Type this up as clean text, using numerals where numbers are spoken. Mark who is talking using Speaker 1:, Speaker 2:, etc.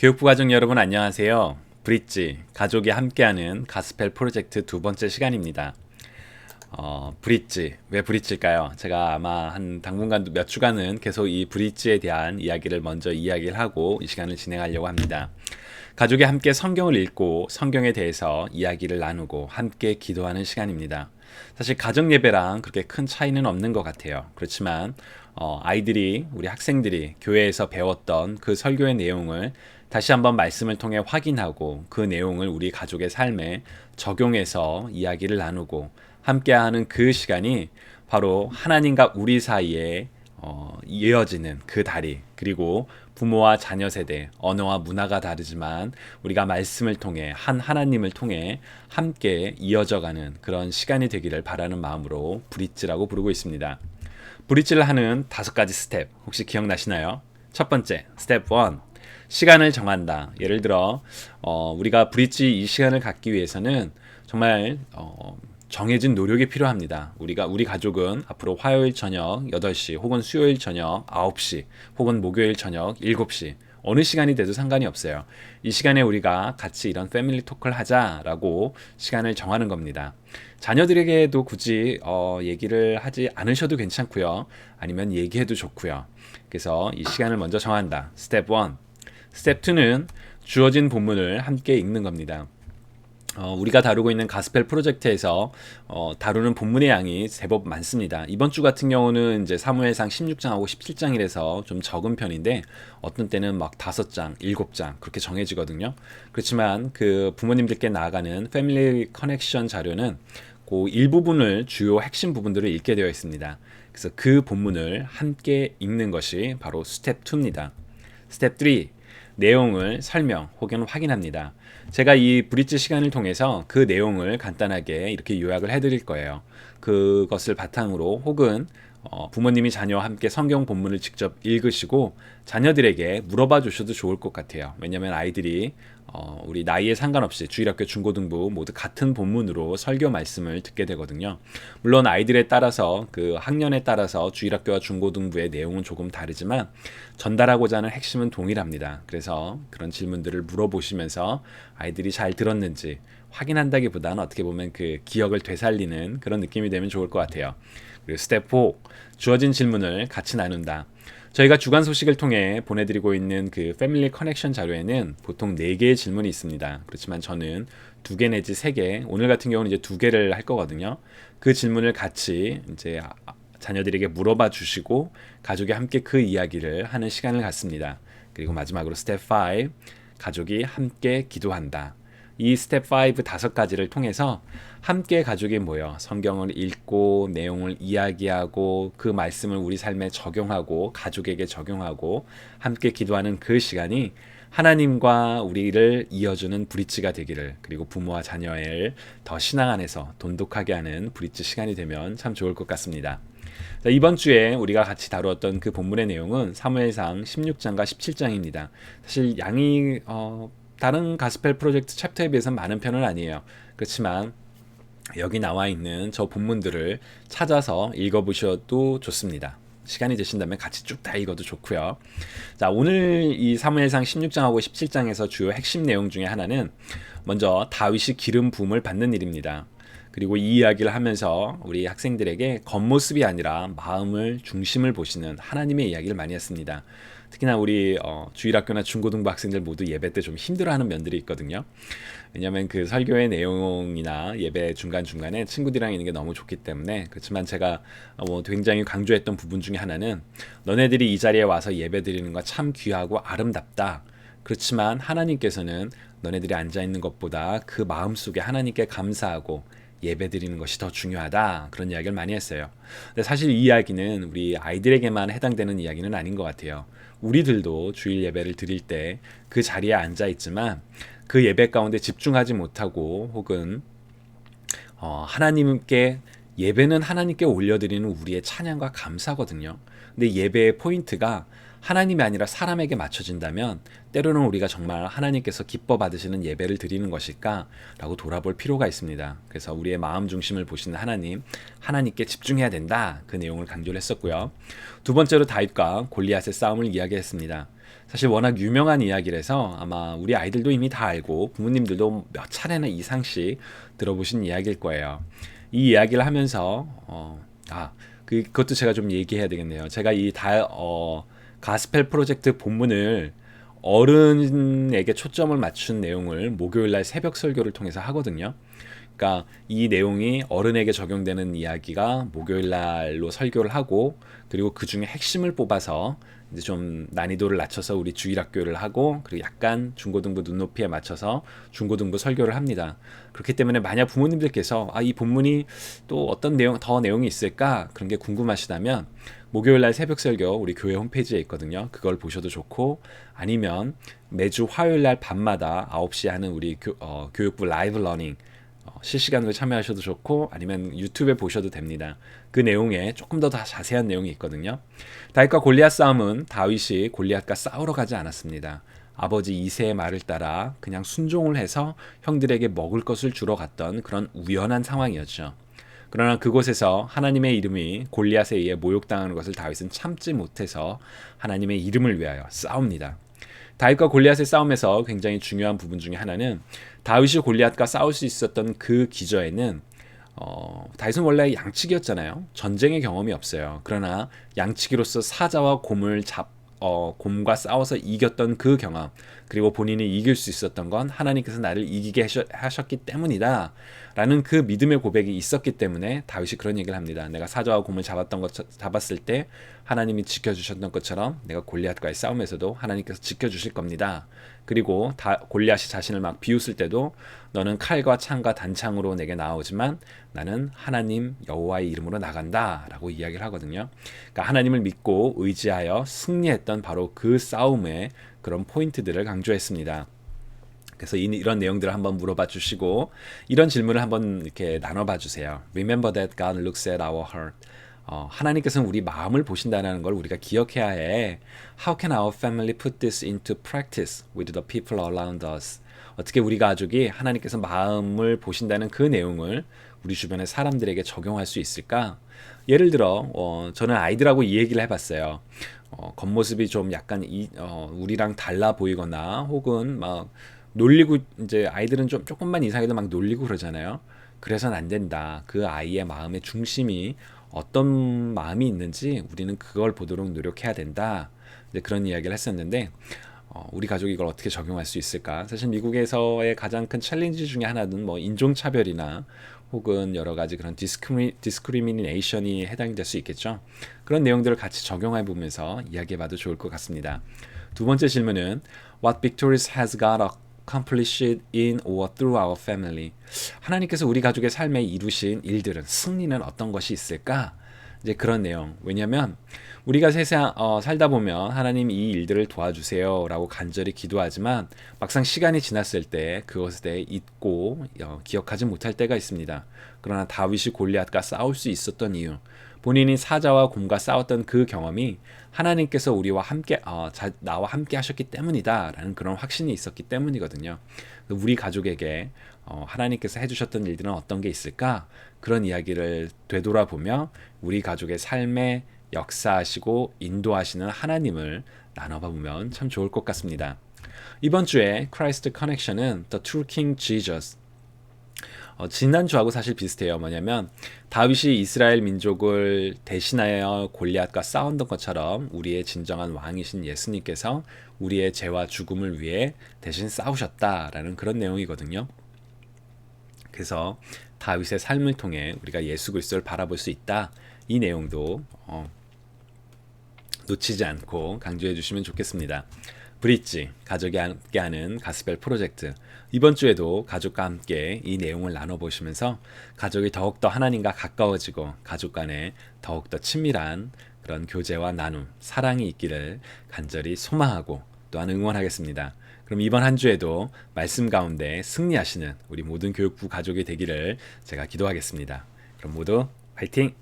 Speaker 1: 교육부 가족 여러분 안녕하세요. 브릿지, 가족이 함께하는 가스펠 프로젝트 두 번째 시간입니다. 브릿지, 왜 브릿지일까요? 제가 아마 당분간 몇 주간은 계속 이 브릿지에 대한 이야기를 먼저 이야기를 하고 이 시간을 진행하려고 합니다. 가족이 함께 성경을 읽고 성경에 대해서 이야기를 나누고 함께 기도하는 시간입니다. 사실 가정 예배랑 그렇게 큰 차이는 없는 것 같아요. 그렇지만 아이들이, 우리 학생들이 교회에서 배웠던 그 설교의 내용을 다시 한번 말씀을 통해 확인하고 그 내용을 우리 가족의 삶에 적용해서 이야기를 나누고 함께하는 그 시간이 바로 하나님과 우리 사이에 이어지는 그 다리, 그리고 부모와 자녀 세대, 언어와 문화가 다르지만 우리가 말씀을 통해 하나님을 통해 함께 이어져가는 그런 시간이 되기를 바라는 마음으로 브릿지라고 부르고 있습니다. 브릿지를 하는 5가지 스텝 혹시 기억나시나요? 첫 번째, 스텝 1. 시간을 정한다. 예를 들어 우리가 브릿지 이 시간을 갖기 위해서는 정말 정해진 노력이 필요합니다. 우리 가족은 앞으로 화요일 저녁 8시 혹은 수요일 저녁 9시 혹은 목요일 저녁 7시 어느 시간이 돼도 상관이 없어요. 이 시간에 우리가 같이 이런 패밀리 토크를 하자라고 시간을 정하는 겁니다. 자녀들에게도 굳이 얘기를 하지 않으셔도 괜찮고요. 아니면 얘기해도 좋고요. 그래서 이 시간을 먼저 정한다. 스텝 1. 스텝 2는 주어진 본문을 함께 읽는 겁니다. 우리가 다루고 있는 가스펠 프로젝트에서 다루는 본문의 양이 제법 많습니다. 이번 주 같은 경우는 이제 사무엘상 16장하고 17장이라서 좀 적은 편인데 어떤 때는 막 5장, 7장 그렇게 정해지거든요. 그렇지만 그 부모님들께 나아가는 패밀리 커넥션 자료는 그 일부분을 주요 핵심 부분들을 읽게 되어 있습니다. 그래서 그 본문을 함께 읽는 것이 바로 스텝 2입니다. 스텝 3. 내용을 설명 혹은 확인합니다. 제가 이 브릿지 시간을 통해서 그 내용을 간단하게 이렇게 요약을 해드릴 거예요. 그것을 바탕으로 혹은 부모님이 자녀와 함께 성경 본문을 직접 읽으시고 자녀들에게 물어봐 주셔도 좋을 것 같아요. 왜냐하면 아이들이 우리 나이에 상관없이 주일학교, 중고등부 모두 같은 본문으로 설교 말씀을 듣게 되거든요. 물론 아이들에 따라서 그 학년에 따라서 주일학교와 중고등부의 내용은 조금 다르지만 전달하고자 하는 핵심은 동일합니다. 그래서 그런 질문들을 물어보시면서 아이들이 잘 들었는지 확인한다기보다는 어떻게 보면 그 기억을 되살리는 그런 느낌이 되면 좋을 것 같아요. 그리고 스텝 4. 주어진 질문을 같이 나눈다. 저희가 주간 소식을 통해 보내드리고 있는 그 패밀리 커넥션 자료에는 보통 4개의 질문이 있습니다. 그렇지만 저는 2개 내지 3개, 오늘 같은 경우는 이제 2개를 할 거거든요. 그 질문을 같이 이제 자녀들에게 물어봐 주시고 가족이 함께 그 이야기를 하는 시간을 갖습니다. 그리고 마지막으로 스텝 5. 가족이 함께 기도한다. 이 스텝 5 5가지를 통해서 함께 가족이 모여 성경을 읽고 내용을 이야기하고 그 말씀을 우리 삶에 적용하고 가족에게 적용하고 함께 기도하는 그 시간이 하나님과 우리를 이어주는 브릿지가 되기를, 그리고 부모와 자녀를 더 신앙 안에서 돈독하게 하는 브릿지 시간이 되면 참 좋을 것 같습니다. 자, 이번 주에 우리가 같이 다루었던 그 본문의 내용은 사무엘상 16장과 17장입니다. 사실 양이 다른 가스펠 프로젝트 챕터에 비해서는 많은 편은 아니에요. 그렇지만 여기 나와 있는 저 본문들을 찾아서 읽어보셔도 좋습니다. 시간이 되신다면 같이 쭉 다 읽어도 좋고요. 자, 오늘 이 사무엘상 16장하고 17장에서 주요 핵심 내용 중에 하나는 먼저 다윗이 기름 부음을 받는 일입니다. 그리고 이 이야기를 하면서 우리 학생들에게 겉모습이 아니라 마음을 중심을 보시는 하나님의 이야기를 많이 했습니다. 특히나 우리 주일학교나 중고등부 학생들 모두 예배 때 좀 힘들어하는 면들이 있거든요. 왜냐하면 그 설교의 내용이나 예배 중간중간에 친구들이랑 있는 게 너무 좋기 때문에. 그렇지만 제가 굉장히 강조했던 부분 중에 하나는 너네들이 이 자리에 와서 예배 드리는 거 참 귀하고 아름답다. 그렇지만 하나님께서는 너네들이 앉아있는 것보다 그 마음속에 하나님께 감사하고 예배 드리는 것이 더 중요하다, 그런 이야기를 많이 했어요. 근데 사실 이 이야기는 우리 아이들에게만 해당되는 이야기는 아닌 것 같아요. 우리들도 주일 예배를 드릴 때 그 자리에 앉아 있지만 그 예배 가운데 집중하지 못하고 혹은 하나님께 예배는 하나님께 올려드리는 우리의 찬양과 감사거든요. 근데 예배의 포인트가 하나님이 아니라 사람에게 맞춰진다면 때로는 우리가 정말 하나님께서 기뻐 받으시는 예배를 드리는 것일까? 라고 돌아볼 필요가 있습니다. 그래서 우리의 마음 중심을 보시는 하나님께 집중해야 된다. 그 내용을 강조를 했었고요. 두 번째로 다윗과 골리앗의 싸움을 이야기했습니다. 사실 워낙 유명한 이야기라서 아마 우리 아이들도 이미 다 알고 부모님들도 몇 차례나 이상씩 들어보신 이야기일 거예요. 이 이야기를 하면서 그것도 제가 좀 얘기해야 되겠네요. 제가 가스펠 프로젝트 본문을 어른에게 초점을 맞춘 내용을 목요일날 새벽 설교를 통해서 하거든요. 그러니까 이 내용이 어른에게 적용되는 이야기가 목요일날로 설교를 하고, 그리고 그 중에 핵심을 뽑아서 이제 좀 난이도를 낮춰서 우리 주일학교를 하고, 그리고 약간 중고등부 눈높이에 맞춰서 중고등부 설교를 합니다. 그렇기 때문에 만약 부모님들께서 이 본문이 또 어떤 내용이 있을까 그런 게 궁금하시다면 목요일날 새벽 설교 우리 교회 홈페이지에 있거든요. 그걸 보셔도 좋고, 아니면 매주 화요일날 밤마다 9시에 하는 우리 교육부 라이브 러닝 실시간으로 참여하셔도 좋고, 아니면 유튜브에 보셔도 됩니다. 그 내용에 조금 더 자세한 내용이 있거든요. 다윗과 골리앗 싸움은 다윗이 골리앗과 싸우러 가지 않았습니다. 아버지 이새의 말을 따라 그냥 순종을 해서 형들에게 먹을 것을 주러 갔던 그런 우연한 상황이었죠. 그러나 그곳에서 하나님의 이름이 골리앗에 의해 모욕당하는 것을 다윗은 참지 못해서 하나님의 이름을 위하여 싸웁니다. 다윗과 골리앗의 싸움에서 굉장히 중요한 부분 중에 하나는, 다윗이 골리앗과 싸울 수 있었던 그 기저에는 다윗은 원래 양치기였잖아요. 전쟁의 경험이 없어요. 그러나 양치기로서 사자와 곰과 싸워서 이겼던 그 경험, 그리고 본인이 이길 수 있었던 건 하나님께서 나를 이기게 하셨기 때문이다 라는 그 믿음의 고백이 있었기 때문에 다윗이 그런 얘기를 합니다. 내가 사자와 곰을 잡았을 때 하나님이 지켜주셨던 것처럼 내가 골리앗과의 싸움에서도 하나님께서 지켜주실 겁니다. 그리고 골리앗이 자신을 막 비웃을 때도 너는 칼과 창과 단창으로 내게 나오지만 나는 하나님 여호와의 이름으로 나간다 라고 이야기를 하거든요. 그러니까 하나님을 믿고 의지하여 승리했던 바로 그 싸움의 그런 포인트들을 강조했습니다. 그래서 이런 내용들을 한번 물어봐 주시고, 이런 질문을 한번 이렇게 나눠봐 주세요. Remember that God looks at our heart. 하나님께서는 우리 마음을 보신다는 걸 우리가 기억해야 해. How can our family put this into practice with the people around us? 어떻게 우리 가족이 하나님께서 마음을 보신다는 그 내용을 우리 주변의 사람들에게 적용할 수 있을까? 예를 들어 저는 아이들하고 이 얘기를 해봤어요. 겉모습이 좀 약간 우리랑 달라 보이거나, 혹은 막 놀리고, 이제 아이들은 좀 조금만 이상해도 막 놀리고 그러잖아요. 그래서는 안 된다. 그 아이의 마음의 중심이 어떤 마음이 있는지 우리는 그걸 보도록 노력해야 된다. 이제 그런 이야기를 했었는데, 우리 가족이 이걸 어떻게 적용할 수 있을까? 사실 미국에서의 가장 큰 챌린지 중에 하나는 뭐 인종차별이나 혹은 여러 가지 그런 디스크리미네이션이 해당이 될 수 있겠죠. 그런 내용들을 같이 적용해 보면서 이야기해 봐도 좋을 것 같습니다. 두 번째 질문은 What victories has God accomplished in or through our family? 하나님께서 우리 가족의 삶에 이루신 일들은, 승리는 어떤 것이 있을까? 이제 그런 내용. 왜냐하면 우리가 세상 살다 보면 하나님 이 일들을 도와주세요 라고 간절히 기도하지만 막상 시간이 지났을 때 그것에 대해 잊고 기억하지 못할 때가 있습니다. 그러나 다윗이 골리앗과 싸울 수 있었던 이유, 본인이 사자와 곰과 싸웠던 그 경험이 하나님께서 나와 함께 하셨기 때문이다 라는 그런 확신이 있었기 때문이거든요. 우리 가족에게 하나님께서 해주셨던 일들은 어떤 게 있을까? 그런 이야기를 되돌아보며 우리 가족의 삶에 역사하시고 인도하시는 하나님을 나눠보면 참 좋을 것 같습니다. 이번 주에 Christ Connection은 The True King Jesus, 지난주하고 사실 비슷해요. 뭐냐면 다윗이 이스라엘 민족을 대신하여 골리앗과 싸웠던 것처럼 우리의 진정한 왕이신 예수님께서 우리의 죄와 죽음을 위해 대신 싸우셨다라는 그런 내용이거든요. 그래서 다윗의 삶을 통해 우리가 예수 그리스도를 바라볼 수 있다. 이 내용도 놓치지 않고 강조해 주시면 좋겠습니다. 브릿지, 가족이 함께하는 가스펠 프로젝트. 이번 주에도 가족과 함께 이 내용을 나눠보시면서 가족이 더욱더 하나님과 가까워지고 가족 간에 더욱더 친밀한 그런 교제와 나눔, 사랑이 있기를 간절히 소망하고 또한 응원하겠습니다. 그럼 이번 한 주에도 말씀 가운데 승리하시는 우리 모든 교육부 가족이 되기를 제가 기도하겠습니다. 그럼 모두 화이팅!